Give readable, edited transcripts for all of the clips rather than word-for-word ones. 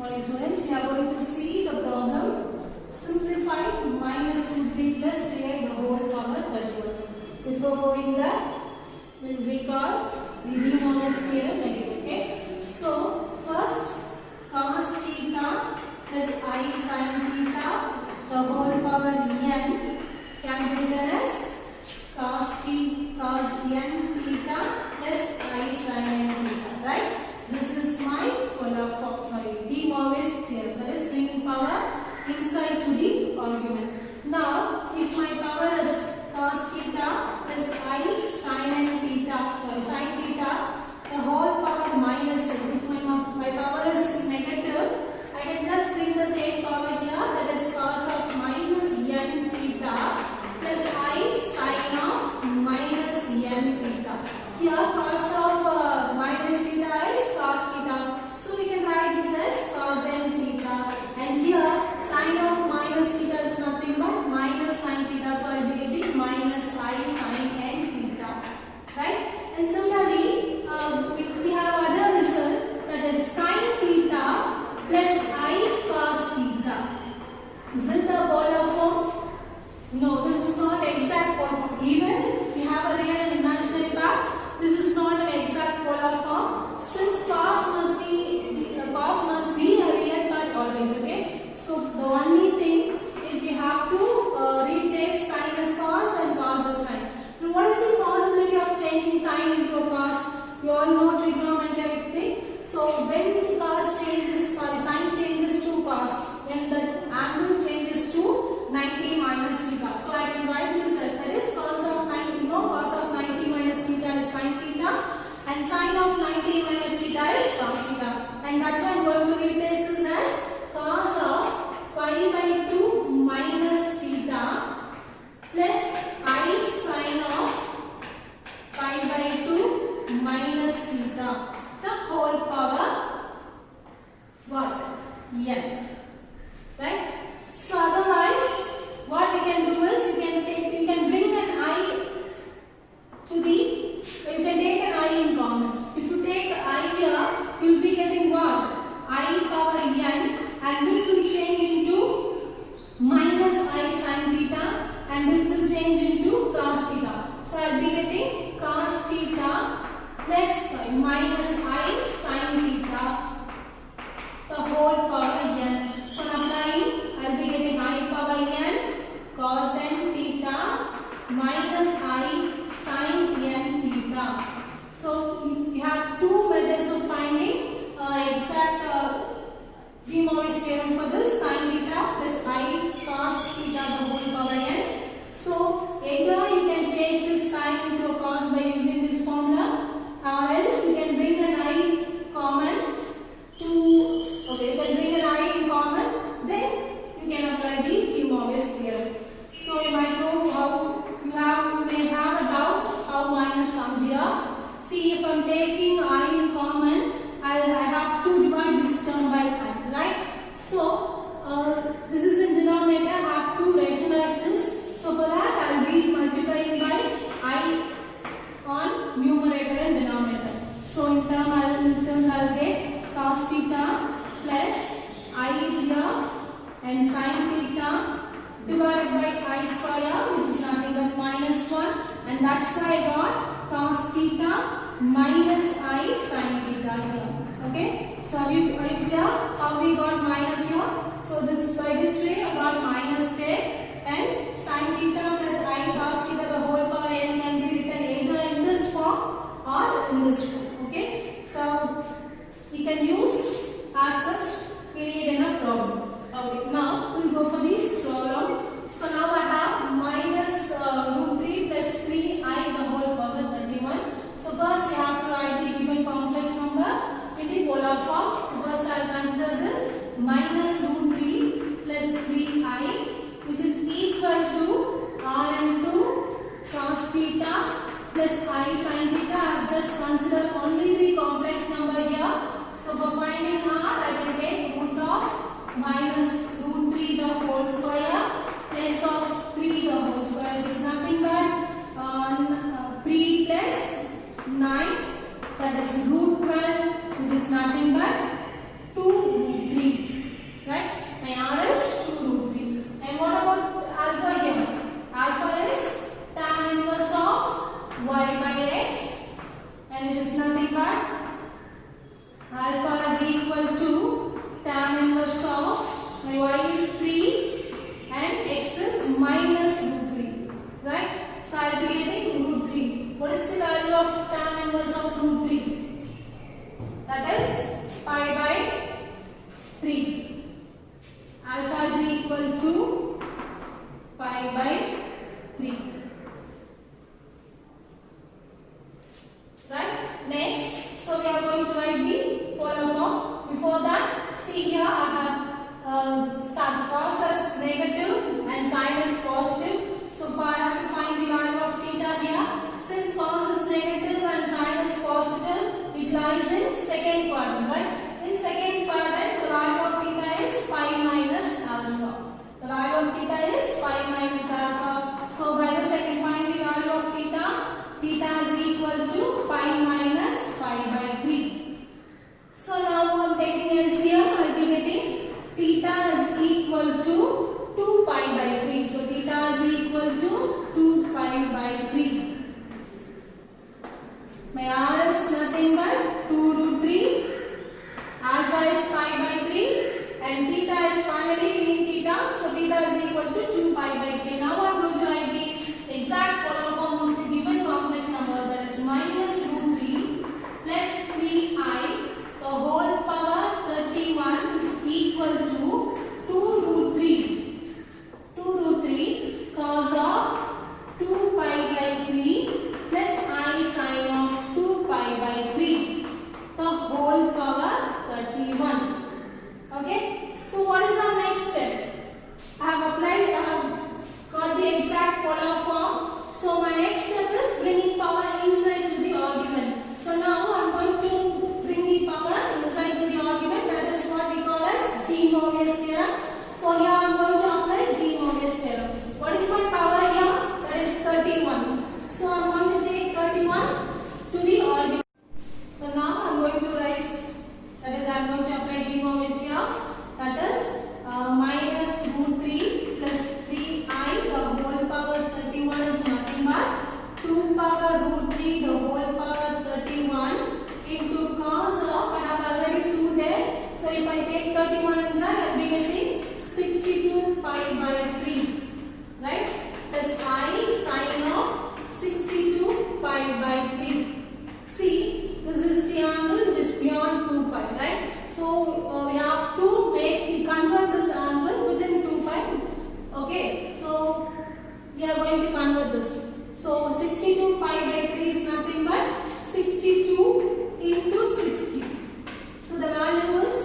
Morning students, we are going to see the problem simplify minus root 3 plus 3i the whole power 31. Before going there, we will recall the De Morgan's theorem again. Okay? So, first cos theta plus I sin theta the whole power n can be written as cos n theta plus I sin n theta. Right? This is my polar form, De Morgan's theorem, that is bringing power inside to the argument. Now, if my power is cos theta plus I sin n theta, sin theta, the whole power minus n. If my power is negative, I can just bring the same power here, that is cos of minus n theta plus I sin of minus n theta. Here, cos of minus theta is cos theta. So we can write this as cos n theta, and here sin of minus theta is nothing but minus sin theta, so I will be getting minus I sin n theta, right? And similarly, we have other result, that is sin theta plus I cos theta. Is it the polar form? No, this is not exact polar form. Even we have a real and imaginary part, this is not an exact polar form. Since cos must be a real part always, okay? So the only thing is you have to replace sin as cos and cos as sin. Now what is the possibility of changing sin into a cos? You all know trigonometry thing. So when the cos changes, sin changes to cos, when the angle changes to 90 minus theta. So I can write this as, that is cos of 90, cos of 90 minus theta is sin theta, and sin of 90 minus theta is cos theta. And that's why I'm going to replace this as cos of pi by 2 minus theta plus I sin of pi by 2 minus theta, the whole power what? N. Right? So otherwise, what we can do is we can bring an I to the, you can take an I in common. If you take I here, you will be getting what? I power n, and this will change into minus I sin theta, and this will change into cos theta. So I will be getting cos theta plus minus I sin theta, the whole power n. So applying, I will be getting I power n cos n theta minus I sin n theta. So you have two methods of finding exact De Morgan's theorem for this, sin theta plus I cos theta the whole power n. So either you can change this sin into a cos by using this formula, or else you can bring an I common to, okay, you can bring an I in common, then you can apply the De Morgan's theorem. So you might know how you may have a doubt how minus comes here. See, if I am taking I in common, I have to divide this term by I, right? So this is in denominator, I have to rationalize this. So for that, I will be multiplying by I on numerator and denominator. So in terms I will get cos theta plus I is here, and sin theta divided by I square, which is nothing but minus 1, and that's why I got cos theta minus I sin theta here. Okay, so are you clear how we got minus here? So this, by this way I got minus there, and sin theta plus I cos theta the whole power n can be written either in this form or in this form. Okay, so you can use as such in a problem. Okay, now we will go for this problem. So now I have minus root 3 plus 3i the whole power 31. So first we have to write the given complex number in the polar form. So first I will consider this minus root 3 plus 3i, which is equal to Rn2 cos theta plus I sin theta. I have just considered only the complex number here. So for finding See here I have cos as negative and sin as positive. So I have to find the value of theta here. Since cos is negative and sin is positive, it lies in second quadrant, right? In second quadrant, the value of theta is pi minus alpha. The value of theta is pi minus alpha. So by this I can find the value of theta. Theta is equal to pi minus pi by 3. So now I am taking LCM. I will be getting theta is equal to 2 pi by 3. So theta is equal to 2 pi by 3. My R is nothing but 2 root 3. Alpha is pi by 3. And theta is finally mean theta. So theta is equal to 2 pi by 3. Now I am going to write the exact polar form of the given complex number, that is minus root 3 plus 3i the whole power 31 is equal to 2 root 3. 2 root 3 cos of 2 pi by 3 plus I sin of 2 pi by 3 the whole power 31. Okay. So what is our next step? I have got the exact polar form. So my next step is bringing power inside to the argument. So now I am going to bring the power inside to the argument. That is what we call as G-Mobius theorem. So here I am going to apply G-Mobius theorem. What is my power here? That is 31. So I am going to take 31 to the argument. So now I am going to rise. That is I am going to apply G-Mobius here. That is minus root 3 plus 3i the whole power 31 is nothing but 2 power root 3 the whole power 31 into cos of, I have already 2 there. So if I take 31 inside, I will be getting 62 pi by 3. Right? Plus I sin of 62 pi by 3. See, this is the angle which is beyond 2 pi. Right? So we have to convert this angle within 2 pi. Okay. So we are going to convert this. So 62 pi by 3 is nothing but 62 into 60. So the value is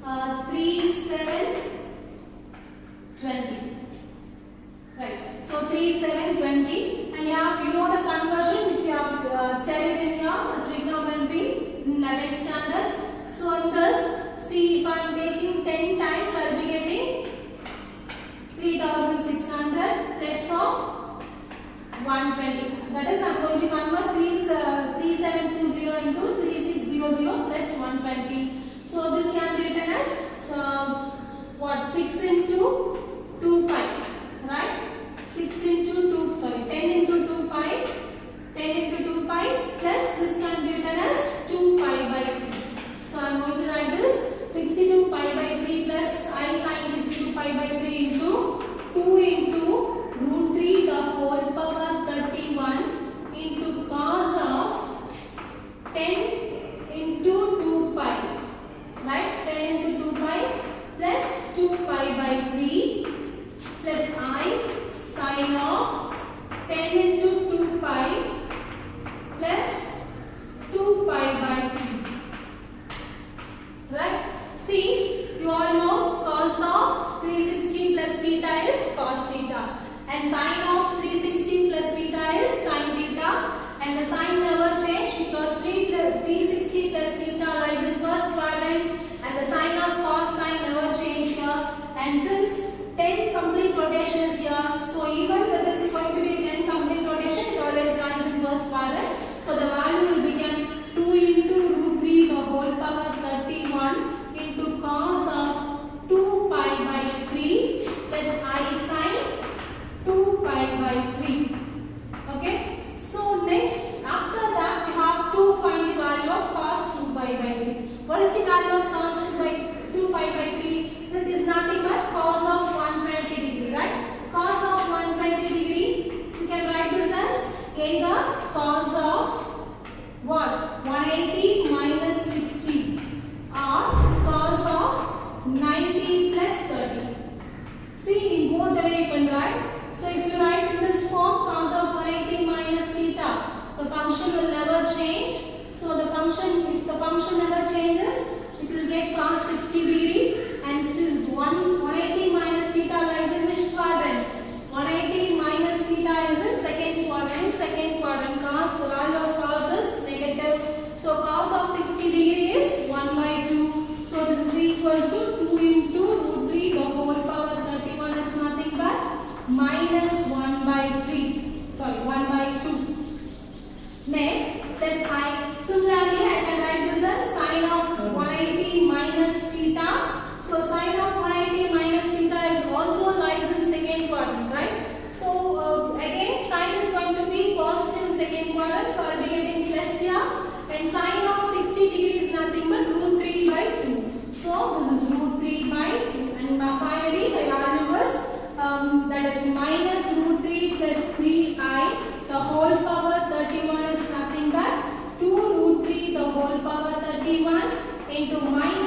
3720. Right. So 3720. And you know the conversion which we have studied in your trigonometry in 11th standard. So in this, see, if I am taking 10 times, I will be getting 3600 plus of 120. That is, I am going to convert 3720 into 3600 plus 120. So this can be written as 6 into 2 pi, right? 10 into 2 pi, 10 into 2 pi plus this can be written as 2 pi by 3. So I am going to write this 62 pi by 3 plus I sin 62 pi by 3 into 2 into root 3 the whole power 31 into cos of 10 into 2 pi. Right? 10 into 2 pi plus 2 pi by 3 plus I sin of 10 into 2 pi plus 2 pi by 3. Right? See, you all know cos of 360 plus theta is cos theta, and sin of 360 plus theta is sin theta, and the sign never change because 360 plus theta lies in first quadrant, and the sign of cos sign never change here. And since 10 complete rotation is here, so even if it is going to be 10 complete rotation, it always lies in first quadrant. So the value will become 2 into root 3 the whole power 31 into cos of 2 pi by 3 plus I sin 2 pi by 3. Okay. So next, after that, we have to find the value of cos 2 pi by 3. What is the value equal to 2 into root 3 the whole power 31 is nothing but minus 1 by 3. Sorry, 1 by 2. Next, let similarly I can write this as sine of 180 minus theta. So sine of 180 minus theta is also lies in second quadrant, right? So again sine is going to be positive in second quadrant, so I will be getting plus here. And sine of 60 degree is nothing but root 3 by 2. So this is root 3 by 2. And finally my value is that is minus root 3 plus 3i. The whole power 31 is nothing but 2 root 3 the whole power 31 into minus